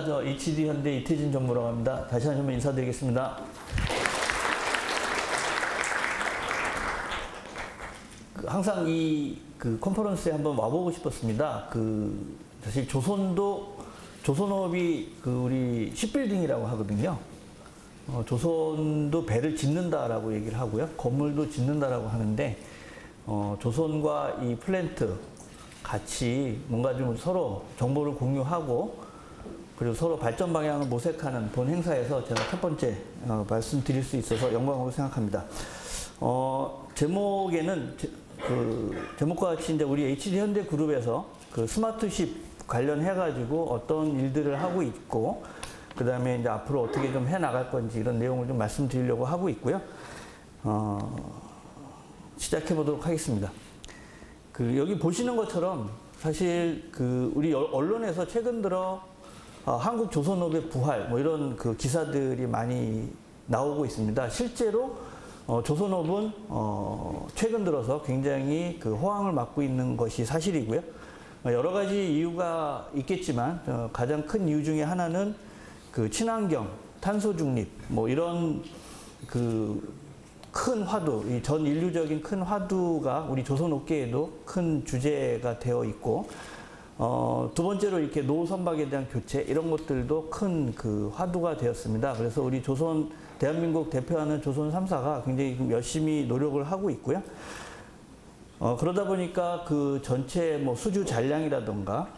저 HD 현대 이태진 전무라고 합니다. 다시 한번 인사드리겠습니다. 항상 이 컨퍼런스에 한번 와보고 싶었습니다. 사실 조선업이 우리 shipbuilding이라고 하거든요. 조선도 배를 짓는다라고 얘기를 하고요. 건물도 짓는다라고 하는데, 조선과 이 플랜트 같이 뭔가 좀 서로 정보를 공유하고, 그리고 서로 발전 방향을 모색하는 본 행사에서 제가 첫 번째 말씀드릴 수 있어서 영광으로 생각합니다. 제목에는 제목과 같이 이제 우리 HD 현대 그룹에서 스마트십 관련해가지고 어떤 일들을 하고 있고, 그 다음에 이제 앞으로 어떻게 좀 해 나갈 건지 이런 내용을 좀 말씀드리려고 하고 있고요. 시작해 보도록 하겠습니다. 여기 보시는 것처럼 사실 우리 언론에서 최근 들어 한국 조선업의 부활 뭐 이런 기사들이 많이 나오고 있습니다. 실제로 조선업은 최근 들어서 굉장히 호황을 맞고 있는 것이 사실이고요. 여러 가지 이유가 있겠지만 가장 큰 이유 중에 하나는 친환경, 탄소 중립 뭐 이런 큰 화두, 이 전 인류적인 큰 화두가 우리 조선업계에도 큰 주제가 되어 있고, 두 번째로 이렇게 노후 선박에 대한 교체 이런 것들도 큰 화두가 되었습니다. 그래서 우리 대한민국 대표하는 조선 3사가 굉장히 열심히 노력을 하고 있고요. 그러다 보니까 전체 뭐 수주 잔량이라던가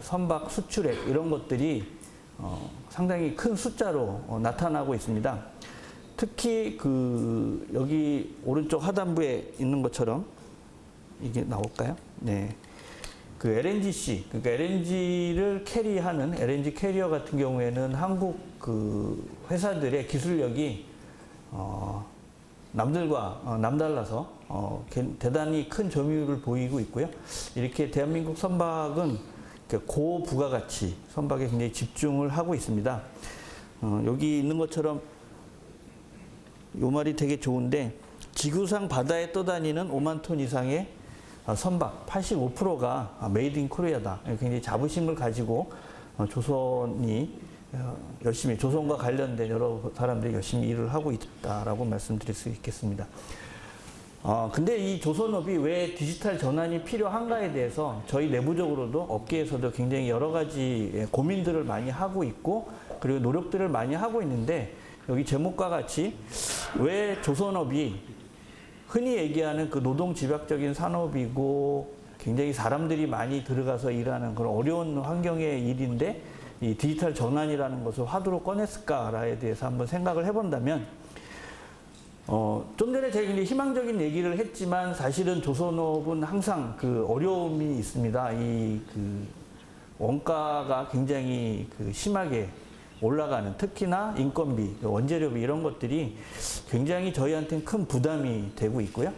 선박 수출액 이런 것들이 상당히 큰 숫자로 나타나고 있습니다. 특히 여기 오른쪽 하단부에 있는 것처럼 이게 나올까요? 네. LNGC, 그러니까 LNG를 캐리하는 LNG 캐리어 같은 경우에는 한국 회사들의 기술력이 남들과 남달라서 대단히 큰 점유율을 보이고 있고요. 이렇게 대한민국 선박은 고부가가치 선박에 굉장히 집중을 하고 있습니다. 여기 있는 것처럼 요 말이 되게 좋은데, 지구상 바다에 떠다니는 5만 톤 이상의 선박 85%가 메이드 인 코리아다. 굉장히 자부심을 가지고 조선이 열심히, 조선과 관련된 여러 사람들이 열심히 일을 하고 있다라고 말씀드릴 수 있겠습니다. 근데 이 조선업이 왜 디지털 전환이 필요한가에 대해서 저희 내부적으로도 업계에서도 굉장히 여러 가지 고민들을 많이 하고 있고, 그리고 노력들을 많이 하고 있는데, 여기 제목과 같이 왜 조선업이 흔히 얘기하는 노동 집약적인 산업이고 굉장히 사람들이 많이 들어가서 일하는 그런 어려운 환경의 일인데 이 디지털 전환이라는 것을 화두로 꺼냈을까에 대해서 한번 생각을 해본다면, 좀 전에 제가 굉장히 희망적인 얘기를 했지만 사실은 조선업은 항상 어려움이 있습니다. 원가가 굉장히 심하게 올라가는, 특히나 인건비, 원재료비 이런 것들이 굉장히 저희한테는 큰 부담이 되고 있고요.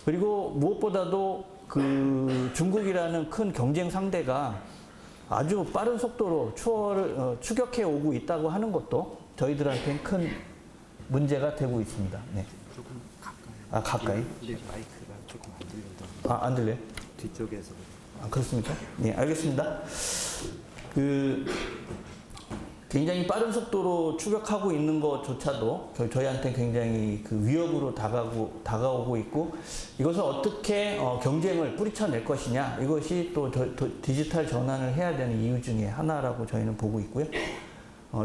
그리고 무엇보다도 중국이라는 큰 경쟁 상대가 아주 빠른 속도로 추격해 오고 있다고 하는 것도 저희들한테는 큰 문제가 되고 있습니다. 네. 조금 가까이. 가까이? 네, 마이크가 조금 안 들린다. 안 들려요? 뒤쪽에서. 그렇습니까? 네, 알겠습니다. 굉장히 빠른 속도로 추격하고 있는 것조차도 저희한테 굉장히 위협으로 다가오고 있고, 이것을 어떻게 경쟁을 뿌리쳐낼 것이냐, 이것이 또 디지털 전환을 해야 되는 이유 중에 하나라고 저희는 보고 있고요.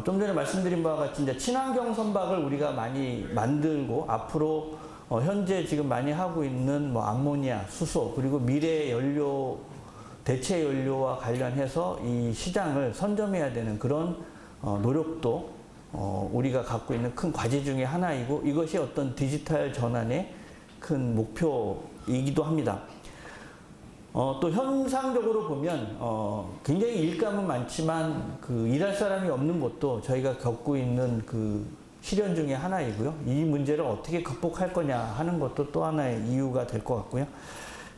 좀 전에 말씀드린 바와 같이 이제 친환경 선박을 우리가 많이 만들고, 앞으로 현재 지금 많이 하고 있는 뭐 암모니아, 수소, 그리고 미래 연료, 대체 연료와 관련해서 이 시장을 선점해야 되는 그런 노력도 우리가 갖고 있는 큰 과제 중에 하나이고, 이것이 어떤 디지털 전환의 큰 목표이기도 합니다. 또 현상적으로 보면 굉장히 일감은 많지만 일할 사람이 없는 것도 저희가 겪고 있는 시련 중에 하나이고요. 이 문제를 어떻게 극복할 거냐 하는 것도 또 하나의 이유가 될 것 같고요.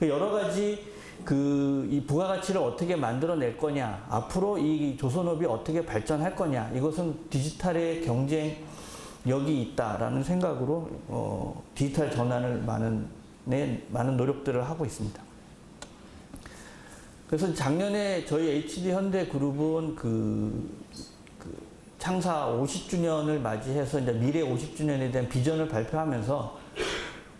여러 가지 이 부가가치를 어떻게 만들어낼 거냐, 앞으로 이 조선업이 어떻게 발전할 거냐, 이것은 디지털의 경쟁력이 있다라는 생각으로 디지털 전환을 많은 노력들을 하고 있습니다. 그래서 작년에 저희 HD 현대 그룹은 창사 50주년을 맞이해서 이제 미래 50주년에 대한 비전을 발표하면서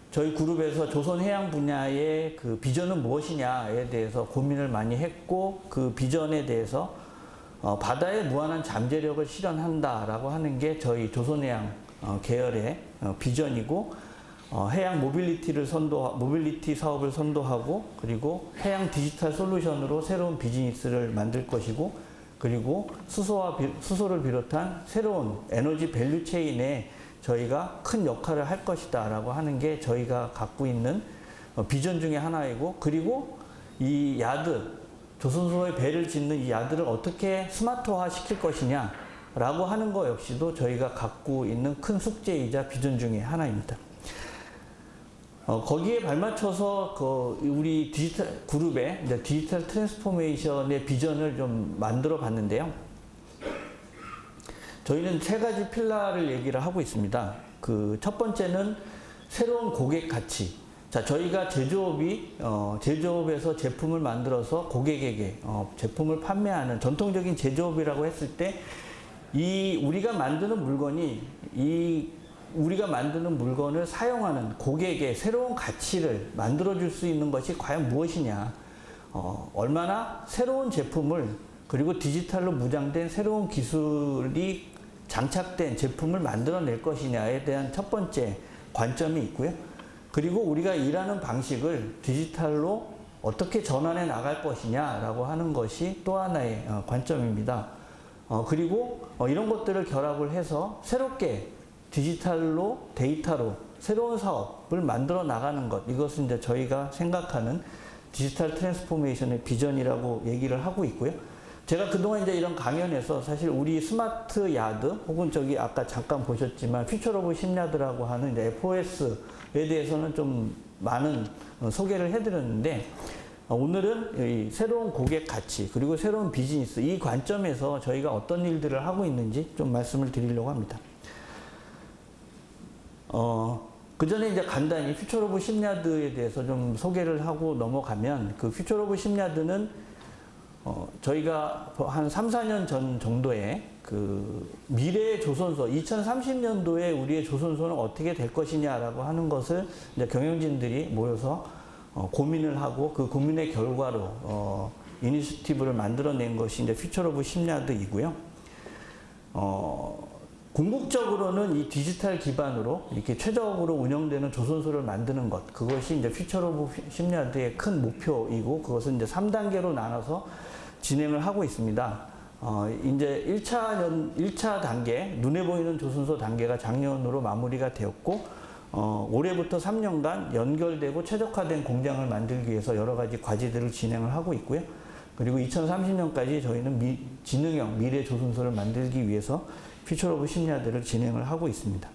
저희 그룹에서 조선 해양 분야의 그 비전은 무엇이냐에 대해서 고민을 많이 했고, 그 비전에 대해서 바다의 무한한 잠재력을 실현한다라고 하는 게 저희 조선해양 계열의 비전이고, 해양 모빌리티 사업을 선도하고, 그리고 해양 디지털 솔루션으로 새로운 비즈니스를 만들 것이고, 그리고 수소를 비롯한 새로운 에너지 밸류 체인에 저희가 큰 역할을 할 것이다 라고 하는 게 저희가 갖고 있는 비전 중에 하나이고, 그리고 이 야드, 조선소의 배를 짓는 이 야드를 어떻게 스마트화 시킬 것이냐 라고 하는 거 역시도 저희가 갖고 있는 큰 숙제이자 비전 중에 하나입니다. 거기에 발맞춰서 우리 디지털 그룹의 이제 디지털 트랜스포메이션의 비전을 좀 만들어 봤는데요. 저희는 세 가지 필라를 얘기를 하고 있습니다. 그 첫 번째는 새로운 고객 가치. 자, 저희가 제조업에서 제품을 만들어서 고객에게 제품을 판매하는 전통적인 제조업이라고 했을 때, 우리가 만드는 물건을 사용하는 고객의 새로운 가치를 만들어줄 수 있는 것이 과연 무엇이냐. 얼마나 새로운 제품을, 그리고 디지털로 무장된 새로운 기술이 장착된 제품을 만들어낼 것이냐에 대한 첫 번째 관점이 있고요. 그리고 우리가 일하는 방식을 디지털로 어떻게 전환해 나갈 것이냐라고 하는 것이 또 하나의 관점입니다. 그리고 이런 것들을 결합을 해서 새롭게 디지털로, 데이터로 새로운 사업을 만들어 나가는 것, 이것은 이제 저희가 생각하는 디지털 트랜스포메이션의 비전이라고 얘기를 하고 있고요. 제가 그동안 이제 이런 강연에서 사실 우리 스마트 야드, 혹은 저기 아까 잠깐 보셨지만 퓨처 오브 심야드라고 하는 이제 FOS에 대해서는 좀 많은 소개를 해드렸는데, 오늘은 이 새로운 고객 가치, 그리고 새로운 비즈니스, 이 관점에서 저희가 어떤 일들을 하고 있는지 좀 말씀을 드리려고 합니다. 그 전에 이제 간단히 퓨처 오브 심야드에 대해서 좀 소개를 하고 넘어가면, 그 퓨처 오브 심야드는 저희가 한 3, 4년 전 정도에 그 미래의 조선소, 2030년도에 우리의 조선소는 어떻게 될 것이냐라고 하는 것을 이제 경영진들이 모여서 고민을 하고, 그 고민의 결과로 이니셔티브를 만들어낸 것이 이제 퓨처 오브 심야드이고요. 궁극적으로는 이 디지털 기반으로 이렇게 최적으로 운영되는 조선소를 만드는 것, 그것이 이제 퓨처 오브 심야드의 큰 목표이고, 그것은 이제 3단계로 나눠서 진행을 하고 있습니다. 이제 1차 단계, 눈에 보이는 조선소 단계가 작년으로 마무리가 되었고, 올해부터 3년간 연결되고 최적화된 공장을 만들기 위해서 여러 가지 과제들을 진행을 하고 있고요. 그리고 2030년까지 저희는 지능형 미래 조선소를 만들기 위해서 퓨처 오브 심야드를 진행을 하고 있습니다.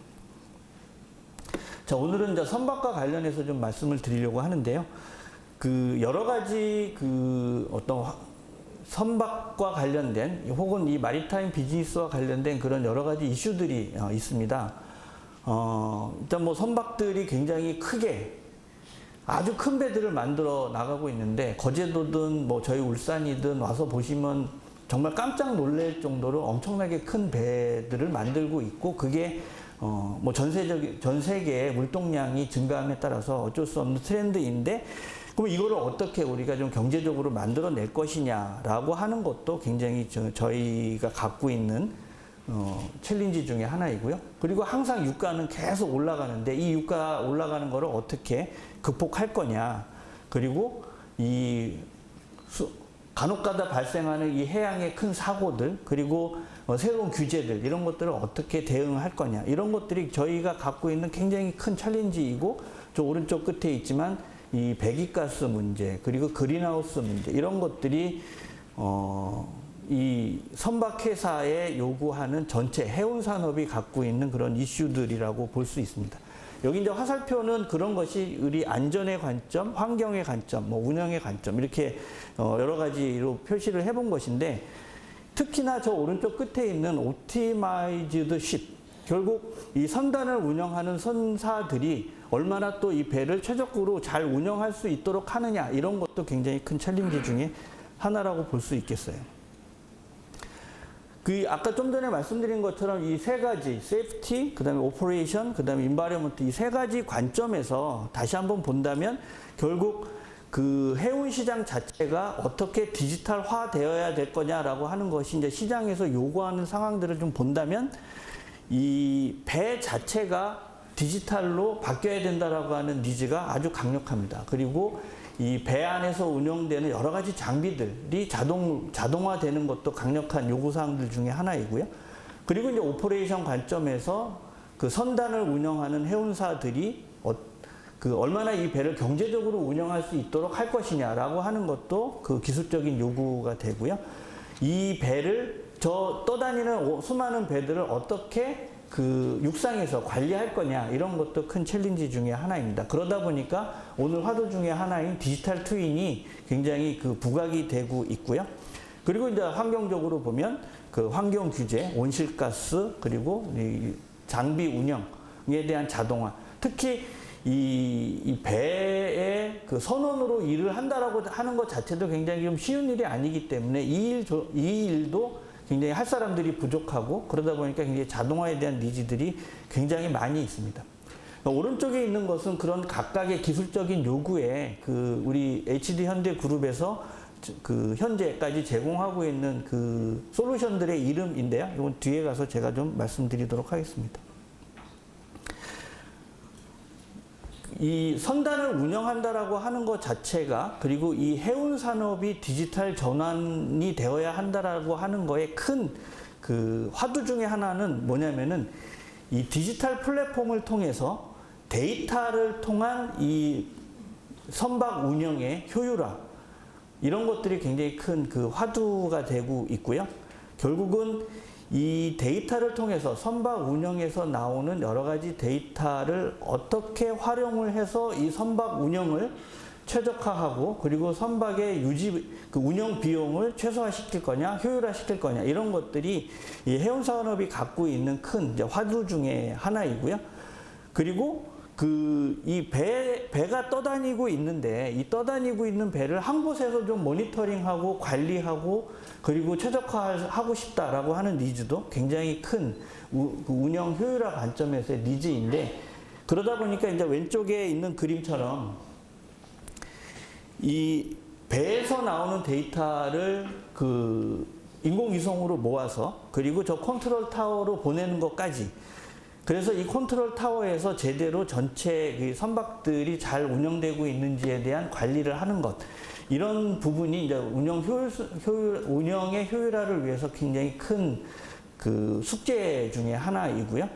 자, 오늘은 이제 선박과 관련해서 좀 말씀을 드리려고 하는데요. 그 여러 가지 어떤 선박과 관련된, 혹은 이 마리타임 비즈니스와 관련된 그런 여러 가지 이슈들이 있습니다. 일단 뭐 선박들이 굉장히 크게, 아주 큰 배들을 만들어 나가고 있는데, 거제도든 뭐 저희 울산이든 와서 보시면 정말 깜짝 놀랄 정도로 엄청나게 큰 배들을 만들고 있고, 그게 뭐 전 세계의 물동량이 증가함에 따라서 어쩔 수 없는 트렌드인데, 그럼 이거를 어떻게 우리가 좀 경제적으로 만들어낼 것이냐라고 하는 것도 굉장히 저희가 갖고 있는 챌린지 중에 하나이고요. 그리고 항상 유가는 계속 올라가는데, 이 유가 올라가는 거를 어떻게 극복할 거냐, 그리고 간혹가다 발생하는 이 해양의 큰 사고들, 그리고 새로운 규제들, 이런 것들을 어떻게 대응할 거냐, 이런 것들이 저희가 갖고 있는 굉장히 큰 챌린지이고, 저 오른쪽 끝에 있지만 이 배기가스 문제, 그리고 그린하우스 문제, 이런 것들이 이 선박회사에 요구하는 전체 해운 산업이 갖고 있는 그런 이슈들이라고 볼 수 있습니다. 여기 이제 화살표는 그런 것이 우리 안전의 관점, 환경의 관점, 뭐 운영의 관점, 이렇게 여러 가지로 표시를 해본 것인데, 특히나 저 오른쪽 끝에 있는 옵티마이즈드 십, 결국 이 선단을 운영하는 선사들이 얼마나 또 이 배를 최적으로 잘 운영할 수 있도록 하느냐, 이런 것도 굉장히 큰 챌린지 중에 하나라고 볼 수 있겠어요. 그 아까 좀 전에 말씀드린 것처럼 이 세 가지 세이프티, 그다음에 오퍼레이션, 그다음에 인바이러먼트 이 세 가지 관점에서 다시 한번 본다면 결국 그 해운 시장 자체가 어떻게 디지털화 되어야 될 거냐라고 하는 것이 이제 시장에서 요구하는 상황들을 좀 본다면 이 배 자체가 디지털로 바뀌어야 된다라고 하는 니즈가 아주 강력합니다. 그리고 이 배 안에서 운영되는 여러 가지 장비들이 자동화되는 것도 강력한 요구사항들 중에 하나이고요. 그리고 이제 오퍼레이션 관점에서 그 선단을 운영하는 해운사들이 얼마나 이 배를 경제적으로 운영할 수 있도록 할 것이냐라고 하는 것도 그 기술적인 요구가 되고요. 이 배를 떠다니는 수많은 배들을 어떻게 그 육상에서 관리할 거냐 이런 것도 큰 챌린지 중에 하나입니다. 그러다 보니까 오늘 화두 중에 하나인 디지털 트윈이 굉장히 그 부각이 되고 있고요. 그리고 이제 환경적으로 보면 그 환경 규제, 온실가스 그리고 이 장비 운영에 대한 자동화, 특히 이 배의 그 선원으로 일을 한다라고 하는 것 자체도 굉장히 좀 쉬운 일이 아니기 때문에 이 일도 굉장히 할 사람들이 부족하고 그러다 보니까 굉장히 자동화에 대한 니즈들이 굉장히 많이 있습니다. 오른쪽에 있는 것은 그런 각각의 기술적인 요구에 그 우리 HD 현대 그룹에서 그 현재까지 제공하고 있는 그 솔루션들의 이름인데요. 이건 뒤에 가서 제가 좀 말씀드리도록 하겠습니다. 이 선단을 운영한다라고 하는 것 자체가 그리고 이 해운 산업이 디지털 전환이 되어야 한다라고 하는 거에 큰 그 화두 중에 하나는 뭐냐면은 이 디지털 플랫폼을 통해서 데이터를 통한 이 선박 운영의 효율화 이런 것들이 굉장히 큰 그 화두가 되고 있고요. 결국은 이 데이터를 통해서 선박 운영에서 나오는 여러 가지 데이터를 어떻게 활용을 해서 이 선박 운영을 최적화하고 그리고 선박의 그 운영 비용을 최소화시킬 거냐, 효율화시킬 거냐 이런 것들이 이 해운 산업이 갖고 있는 큰 이제 화두 중에 하나이고요. 그리고 이 배가 떠다니고 있는데 이 떠다니고 있는 배를 한 곳에서 좀 모니터링하고 관리하고 그리고 최적화하고 싶다라고 하는 니즈도 굉장히 큰 운영 효율화 관점에서의 니즈인데 그러다 보니까 이제 왼쪽에 있는 그림처럼 이 배에서 나오는 데이터를 그 인공위성으로 모아서 그리고 저 컨트롤 타워로 보내는 것까지 그래서 이 컨트롤 타워에서 제대로 전체 선박들이 잘 운영되고 있는지에 대한 관리를 하는 것 이런 부분이 이제 운영의 효율화를 위해서 굉장히 큰 그 숙제 중에 하나이고요.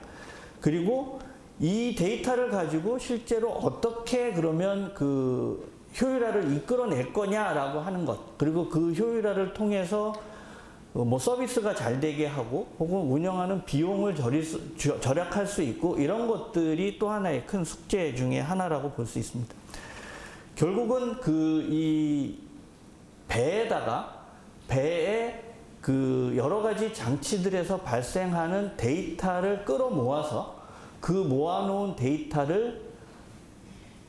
그리고 이 데이터를 가지고 실제로 어떻게 그러면 그 효율화를 이끌어낼 거냐라고 하는 것 그리고 그 효율화를 통해서 뭐 서비스가 잘 되게 하고 혹은 운영하는 비용을 절약할 수 있고 이런 것들이 또 하나의 큰 숙제 중에 하나라고 볼 수 있습니다. 결국은 이 배에 그 여러 가지 장치들에서 발생하는 데이터를 끌어모아서 그 모아놓은 데이터를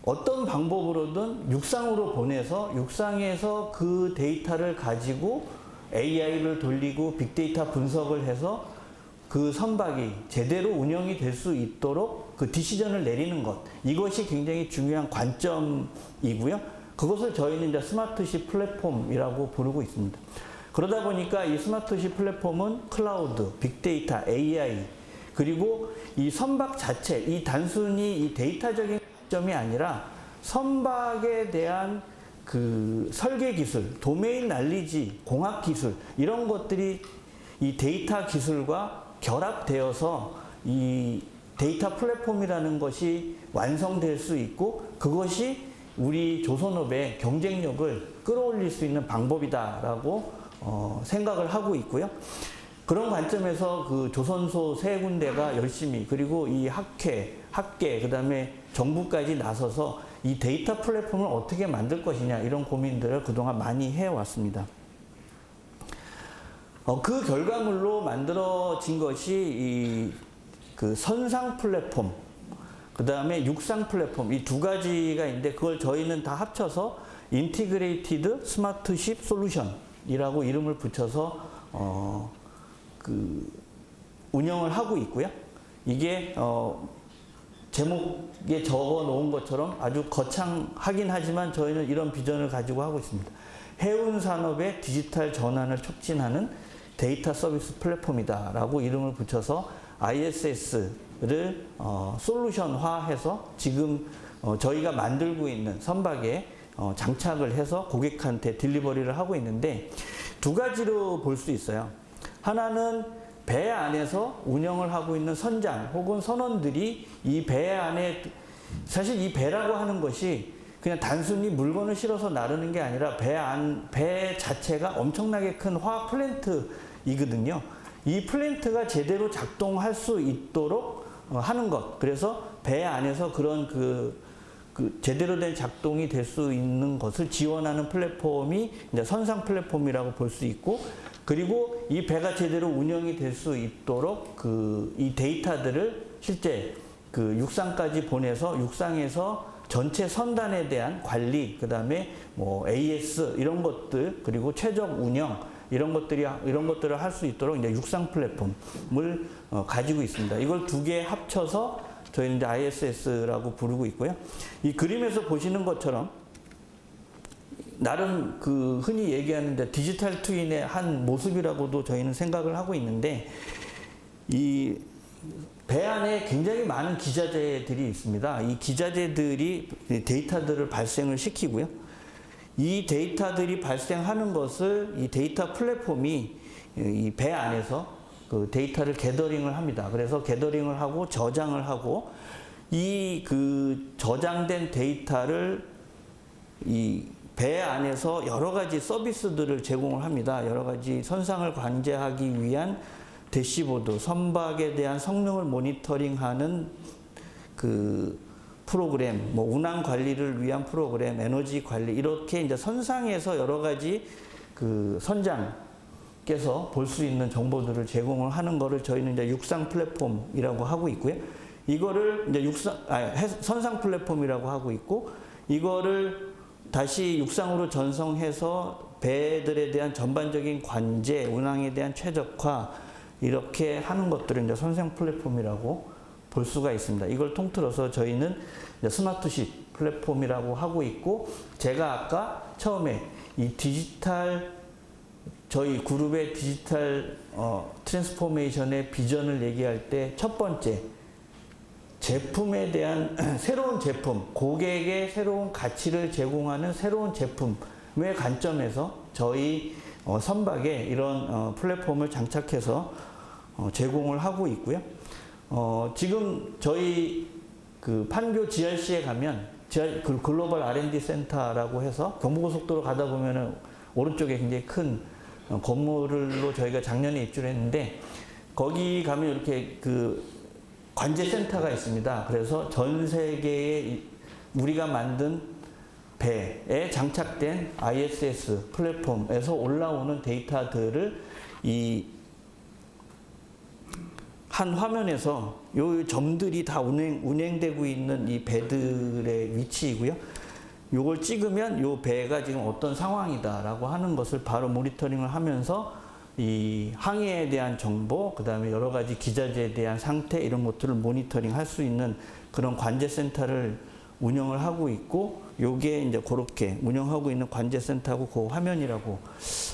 어떤 방법으로든 육상으로 보내서 육상에서 그 데이터를 가지고 AI를 돌리고 빅데이터 분석을 해서 그 선박이 제대로 운영이 될 수 있도록 그 디시전을 내리는 것 이것이 굉장히 중요한 관점이고요. 그것을 저희는 이제 스마트시 플랫폼이라고 부르고 있습니다. 그러다 보니까 이 스마트시 플랫폼은 클라우드, 빅데이터, AI 그리고 이 선박 자체 이 단순히 이 데이터적인 점이 아니라 선박에 대한 그 설계 기술, 도메인 날리지, 공학 기술 이런 것들이 이 데이터 기술과 결합되어서 이 데이터 플랫폼이라는 것이 완성될 수 있고 그것이 우리 조선업의 경쟁력을 끌어올릴 수 있는 방법이다라고 생각을 하고 있고요. 그런 관점에서 그 조선소 세 군데가 열심히 그리고 이 학계 그다음에 정부까지 나서서 이 데이터 플랫폼을 어떻게 만들 것이냐 이런 고민들을 그동안 많이 해왔습니다. 그 결과물로 만들어진 것이 그 선상 플랫폼, 그 다음에 육상 플랫폼 이 두 가지가 있는데 그걸 저희는 다 합쳐서 인티그레이티드 스마트십 솔루션이라고 이름을 붙여서 그 운영을 하고 있고요. 이게 제목에 적어 놓은 것처럼 아주 거창하긴 하지만 저희는 이런 비전을 가지고 하고 있습니다. 해운 산업의 디지털 전환을 촉진하는 데이터 서비스 플랫폼이다라고 이름을 붙여서 ISS를 솔루션화해서 지금 저희가 만들고 있는 선박에 장착을 해서 고객한테 딜리버리를 하고 있는데 두 가지로 볼 수 있어요. 하나는 배 안에서 운영을 하고 있는 선장 혹은 선원들이 이 배 안에 사실 이 배라고 하는 것이 그냥 단순히 물건을 실어서 나르는 게 아니라 배 자체가 엄청나게 큰 화학 플랜트이거든요. 이 플랜트가 제대로 작동할 수 있도록 하는 것. 그래서 배 안에서 그런 그 제대로 된 작동이 될 수 있는 것을 지원하는 플랫폼이 이제 선상 플랫폼이라고 볼 수 있고, 그리고 이 배가 제대로 운영이 될 수 있도록 이 데이터들을 실제 육상까지 보내서 육상에서 전체 선단에 대한 관리, 그 다음에 뭐 AS 이런 것들, 그리고 최적 운영 이런 것들을 할 수 있도록 이제 육상 플랫폼을 가지고 있습니다. 이걸 두 개 합쳐서 저희는 이제 ISS라고 부르고 있고요. 이 그림에서 보시는 것처럼 나름 흔히 얘기하는 디지털 트윈의 한 모습이라고도 저희는 생각을 하고 있는데, 이 배 안에 굉장히 많은 기자재들이 있습니다. 이 기자재들이 데이터들을 발생을 시키고요. 이 데이터들이 발생하는 것을 이 데이터 플랫폼이 이 배 안에서 그 데이터를 게더링을 합니다. 그래서 게더링을 하고 저장을 하고 이 저장된 데이터를 이 배 안에서 여러 가지 서비스들을 제공을 합니다. 여러 가지 선상을 관제하기 위한 대시보드, 선박에 대한 성능을 모니터링하는 프로그램, 뭐 운항 관리를 위한 프로그램, 에너지 관리, 이렇게 이제 선상에서 여러 가지 선장께서 볼 수 있는 정보들을 제공을 하는 거를 저희는 이제 육상 플랫폼이라고 하고 있고요. 이거를 이제 선상 플랫폼이라고 하고 있고, 이거를 다시 육상으로 전송해서 배들에 대한 전반적인 관제, 운항에 대한 최적화, 이렇게 하는 것들을 이제 선상 플랫폼이라고 볼 수가 있습니다. 이걸 통틀어서 저희는 이제 스마트십 플랫폼이라고 하고 있고, 제가 아까 처음에 이 저희 그룹의 디지털 트랜스포메이션의 비전을 얘기할 때 첫 번째, 제품에 대한 새로운 제품, 고객에게 새로운 가치를 제공하는 새로운 제품의 관점에서 저희 선박에 이런 플랫폼을 장착해서 제공을 하고 있고요. 지금 저희 판교 GRC에 가면 글로벌 R&D 센터라고 해서 경부고속도로 가다 보면은 오른쪽에 굉장히 큰 건물로 저희가 작년에 입주를 했는데, 거기 가면 이렇게 관제센터가 있습니다. 그래서 전 세계에 우리가 만든 배에 장착된 ISS 플랫폼에서 올라오는 데이터들을 이 한 화면에서 요 점들이 다 운행되고 있는 이 배들의 위치이고요. 요걸 찍으면 요 배가 지금 어떤 상황이다라고 하는 것을 바로 모니터링을 하면서 이 항해에 대한 정보, 그 다음에 여러 가지 기자재에 대한 상태, 이런 것들을 모니터링 할 수 있는 그런 관제센터를 운영을 하고 있고, 요게 이제 그렇게 운영하고 있는 관제센터하고 그 화면이라고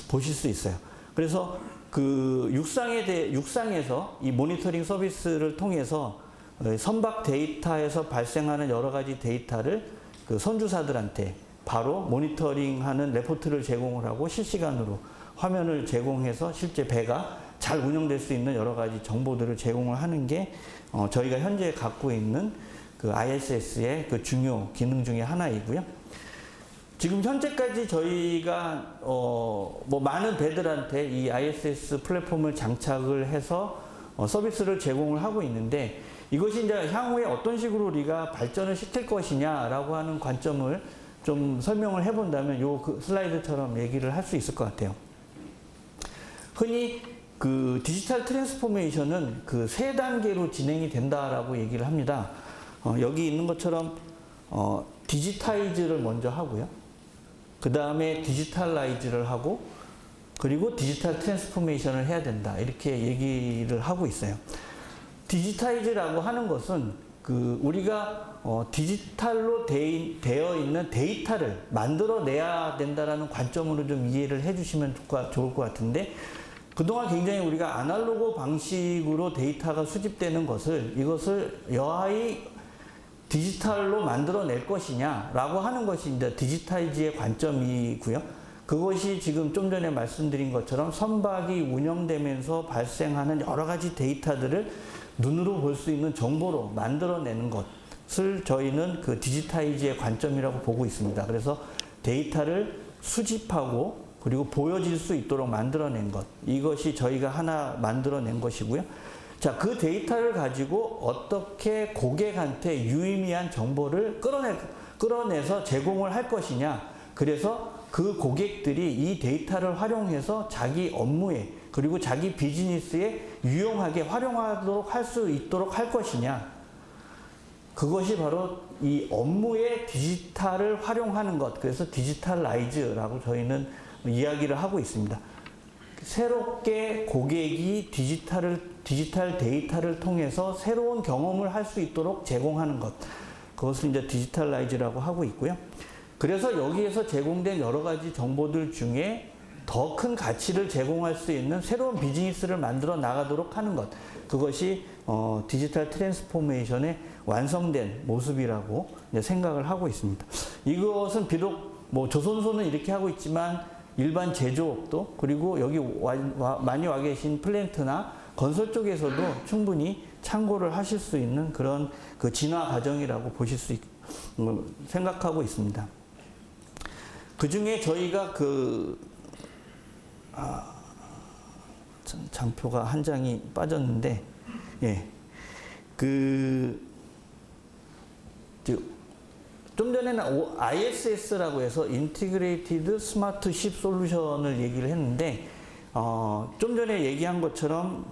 보실 수 있어요. 그래서 육상에서 이 모니터링 서비스를 통해서 선박 데이터에서 발생하는 여러 가지 데이터를 선주사들한테 바로 모니터링하는 레포트를 제공을 하고 실시간으로 화면을 제공해서 실제 배가 잘 운영될 수 있는 여러 가지 정보들을 제공을 하는 게 저희가 현재 갖고 있는 ISS의 중요 기능 중에 하나이고요. 지금 현재까지 저희가 뭐 많은 배들한테 이 ISS 플랫폼을 장착을 해서 서비스를 제공을 하고 있는데, 이것이 이제 향후에 어떤 식으로 우리가 발전을 시킬 것이냐라고 하는 관점을 좀 설명을 해본다면 요 슬라이드처럼 얘기를 할 수 있을 것 같아요. 흔히 디지털 트랜스포메이션은 세 단계로 진행이 된다라고 얘기를 합니다. 여기 있는 것처럼 디지타이즈를 먼저 하고요. 그 다음에 디지털라이즈를 하고, 그리고 디지털 트랜스포메이션을 해야 된다. 이렇게 얘기를 하고 있어요. 디지타이즈라고 하는 것은 우리가 디지털로 되어 있는 데이터를 만들어내야 된다라는 관점으로 좀 이해를 해주시면 좋을 것 같은데, 그동안 굉장히 우리가 아날로그 방식으로 데이터가 수집되는 이것을 여하이 디지털로 만들어낼 것이냐라고 하는 것이 이제 디지타이즈의 관점이고요. 그것이 지금 좀 전에 말씀드린 것처럼 선박이 운영되면서 발생하는 여러 가지 데이터들을 눈으로 볼 수 있는 정보로 만들어내는 것을 저희는 그 디지타이즈의 관점이라고 보고 있습니다. 그래서 데이터를 수집하고 그리고 보여질 수 있도록 만들어낸 것, 이것이 저희가 하나 만들어낸 것이고요. 자, 그 데이터를 가지고 어떻게 고객한테 유의미한 정보를 끌어내서 제공을 할 것이냐. 그래서 그 고객들이 이 데이터를 활용해서 자기 업무에 그리고 자기 비즈니스에 유용하게 활용하도록 할 수 있도록 할 것이냐. 그것이 바로 이 업무의 디지털을 활용하는 것. 그래서 디지털라이즈라고 저희는 이야기를 하고 있습니다. 새롭게 고객이 디지털 데이터를 통해서 새로운 경험을 할 수 있도록 제공하는 것. 그것을 이제 디지털라이즈라고 하고 있고요. 그래서 여기에서 제공된 여러 가지 정보들 중에 더 큰 가치를 제공할 수 있는 새로운 비즈니스를 만들어 나가도록 하는 것. 그것이 디지털 트랜스포메이션의 완성된 모습이라고 이제 생각을 하고 있습니다. 이것은 비록 뭐 조선소는 이렇게 하고 있지만 일반 제조업도 그리고 여기 많이 와 계신 플랜트나 건설 쪽에서도 충분히 참고를 하실 수 있는 그런 그 진화 과정이라고 보실 수 생각하고 있습니다. 그 중에 저희가 장표가 한 장이 빠졌는데, 예. 좀 전에는 ISS라고 해서 Integrated Smart Ship Solution을 얘기를 했는데, 좀 전에 얘기한 것처럼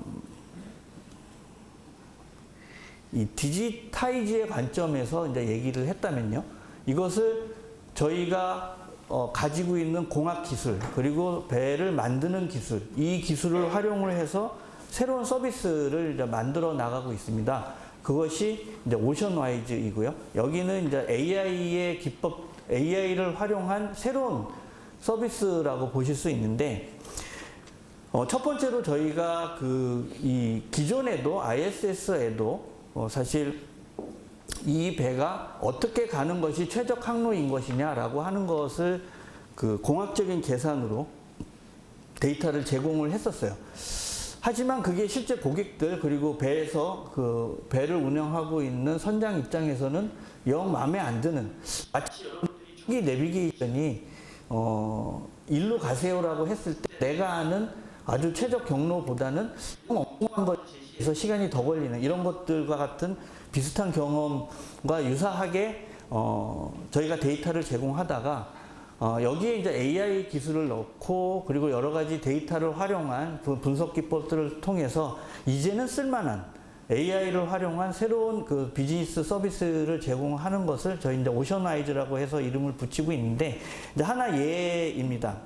이 디지타이즈의 관점에서 이제 얘기를 했다면요. 이것을 저희가 가지고 있는 공학 기술, 그리고 배를 만드는 기술, 이 기술을 활용을 해서 새로운 서비스를 이제 만들어 나가고 있습니다. 그것이 이제 오션와이즈이고요. 여기는 이제 AI의 기법, AI를 활용한 새로운 서비스라고 보실 수 있는데, 첫 번째로 저희가 이 기존에도 ISS에도 사실 이 배가 어떻게 가는 것이 최적 항로인 것이냐라고 하는 것을 공학적인 계산으로 데이터를 제공을 했었어요. 하지만 그게 실제 고객들 그리고 배에서 배를 운영하고 있는 선장 입장에서는 영 마음에 안 드는, 마치 초기 내비게이션이 일로 가세요라고 했을 때 내가 아는 아주 최적 경로보다는 엉뚱한 것에서 시간이 더 걸리는 이런 것들과 같은 비슷한 경험과 유사하게 저희가 데이터를 제공하다가 여기에 이제 AI 기술을 넣고 그리고 여러 가지 데이터를 활용한 분석 기법들을 통해서 이제는 쓸만한 AI를 활용한 새로운 비즈니스 서비스를 제공하는 것을 저희 이제 오션아이즈라고 해서 이름을 붙이고 있는데, 이제 하나 예입니다.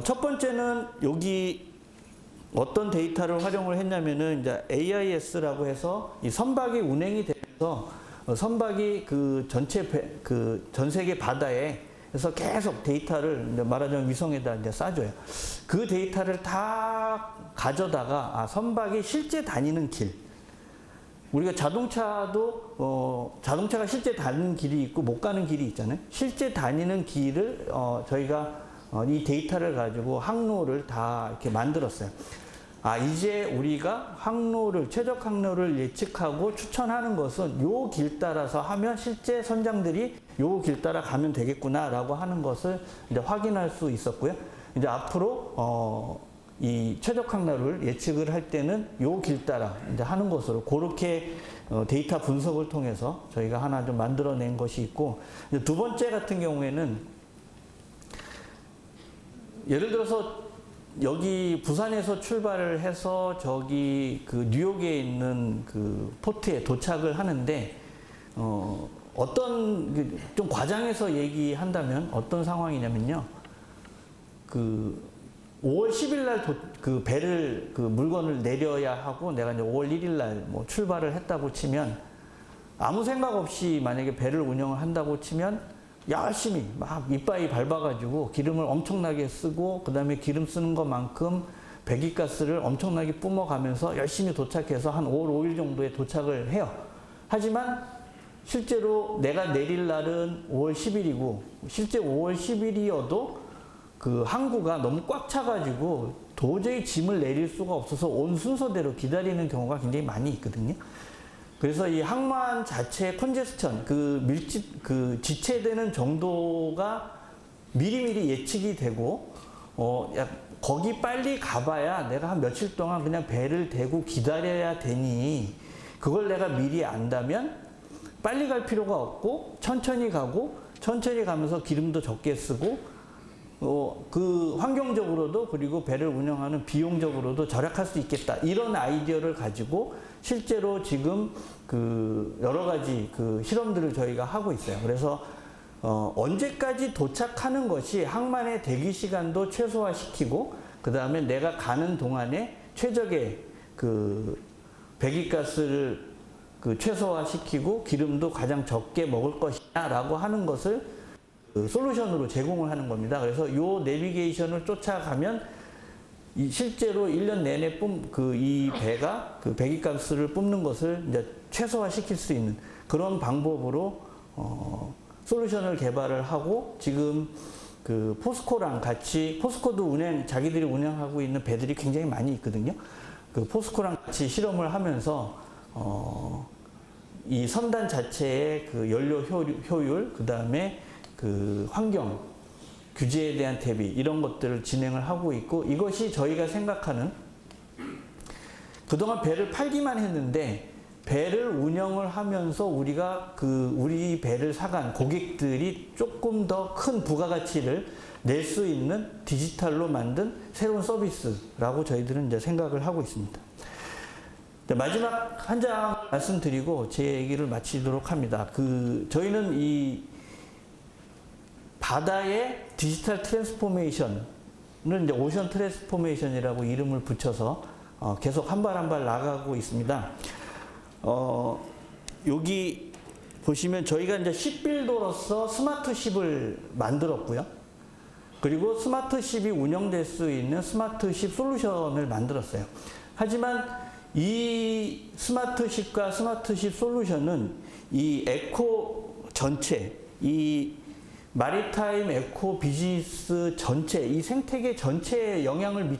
첫 번째는 여기 어떤 데이터를 활용을 했냐면은 이제 AIS라고 해서 이 선박이 운행이 되면서 선박이 전 세계 바다에 그래서 계속 데이터를 말하자면 위성에다 이제 쏴줘요. 그 데이터를 다 가져다가 선박이 실제 다니는 길, 우리가 자동차가 실제 다니는 길이 있고 못 가는 길이 있잖아요. 실제 다니는 길을 저희가 이 데이터를 가지고 항로를 다 이렇게 만들었어요. 이제 우리가 최적 항로를 예측하고 추천하는 것은 요 길 따라서 하면 실제 선장들이 요 길 따라 가면 되겠구나라고 하는 것을 이제 확인할 수 있었고요. 이제 앞으로 이 최적 항로를 예측을 할 때는 요 길 따라 이제 하는 것으로 그렇게 데이터 분석을 통해서 저희가 하나 좀 만들어낸 것이 있고, 두 번째 같은 경우에는 예를 들어서 여기 부산에서 출발을 해서 저기 뉴욕에 있는 포트에 도착을 하는데 어떤 좀 과장해서 얘기한다면 어떤 상황이냐면요. 5월 10일 날 그 배를 그 물건을 내려야 하고 내가 이제 5월 1일 날 뭐 출발을 했다고 치면 아무 생각 없이 만약에 배를 운영을 한다고 치면 열심히 막 이빠이 밟아가지고 기름을 엄청나게 쓰고 그다음에 기름 쓰는 것만큼 배기가스를 엄청나게 뿜어가면서 열심히 도착해서 한 5월 5일 정도에 도착을 해요. 하지만 실제로 내가 내릴 날은 5월 10일이고 실제 5월 10일이어도 그 항구가 너무 꽉 차가지고 도저히 짐을 내릴 수가 없어서 온 순서대로 기다리는 경우가 굉장히 많이 있거든요. 그래서 이 항만 자체의 컨제스천, 그 지체되는 정도가 미리미리 예측이 되고, 거기 빨리 가봐야 내가 한 며칠 동안 그냥 배를 대고 기다려야 되니, 그걸 내가 미리 안다면 빨리 갈 필요가 없고, 천천히 가고, 천천히 가면서 기름도 적게 쓰고, 그 환경적으로도 그리고 배를 운영하는 비용적으로도 절약할 수 있겠다. 이런 아이디어를 가지고 실제로 지금 그 여러 가지 그 실험들을 저희가 하고 있어요. 그래서 언제까지 도착하는 것이 항만의 대기 시간도 최소화시키고 그 다음에 내가 가는 동안에 최적의 그 배기가스를 그 최소화시키고 기름도 가장 적게 먹을 것이냐라고 하는 것을 그 솔루션으로 제공을 하는 겁니다. 그래서 요 내비게이션을 쫓아가면 실제로 1년 내내 이 배가 그 배기가스를 뿜는 것을 이제 최소화시킬 수 있는 그런 방법으로 솔루션을 개발을 하고 지금 그 포스코랑 같이 포스코도 자기들이 운영하고 있는 배들이 굉장히 많이 있거든요. 그 포스코랑 같이 실험을 하면서 이 선단 자체의 그 연료 효율, 그 다음에 그 환경 규제에 대한 대비 이런 것들을 진행을 하고 있고 이것이 저희가 생각하는 그동안 배를 팔기만 했는데 배를 운영을 하면서 우리가 우리 배를 사간 고객들이 조금 더 큰 부가가치를 낼 수 있는 디지털로 만든 새로운 서비스라고 저희들은 이제 생각을 하고 있습니다. 마지막 한 장 말씀드리고 제 얘기를 마치도록 합니다. 저희는 이 바다의 디지털 트랜스포메이션을 이제 오션 트랜스포메이션이라고 이름을 붙여서 계속 한 발 한 발 나가고 있습니다. 여기 보시면 저희가 이제 shipbuilder로서 스마트십을 만들었고요. 그리고 스마트십이 운영될 수 있는 스마트십 솔루션을 만들었어요. 하지만 이 스마트십과 스마트십 솔루션은 이 에코 전체, 이 마리타임 에코 비즈니스 전체, 이 생태계 전체에 영향을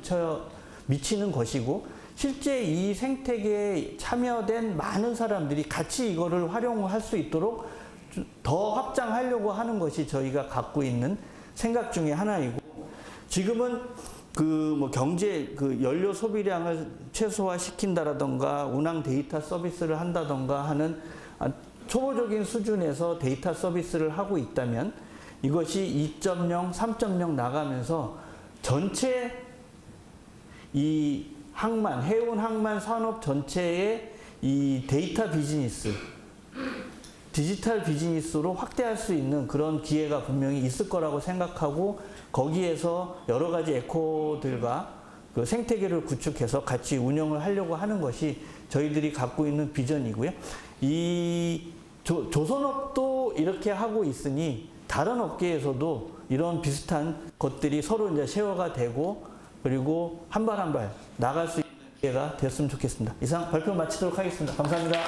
미치는 것이고 실제 이 생태계에 참여된 많은 사람들이 같이 이거를 활용할 수 있도록 더 확장하려고 하는 것이 저희가 갖고 있는 생각 중에 하나이고 지금은 경제 연료 소비량을 최소화시킨다라던가 운항 데이터 서비스를 한다던가 하는 초보적인 수준에서 데이터 서비스를 하고 있다면 이것이 2.0, 3.0 나가면서 전체 이 해운 항만 산업 전체의 이 데이터 비즈니스, 디지털 비즈니스로 확대할 수 있는 그런 기회가 분명히 있을 거라고 생각하고 거기에서 여러 가지 에코들과 그 생태계를 구축해서 같이 운영을 하려고 하는 것이 저희들이 갖고 있는 비전이고요. 이 조선업도 이렇게 하고 있으니 다른 업계에서도 이런 비슷한 것들이 서로 이제 쉐어가 되고 그리고 한 발 한 발 나갈 수 있는 기회가 됐으면 좋겠습니다. 이상 발표 마치도록 하겠습니다. 감사합니다.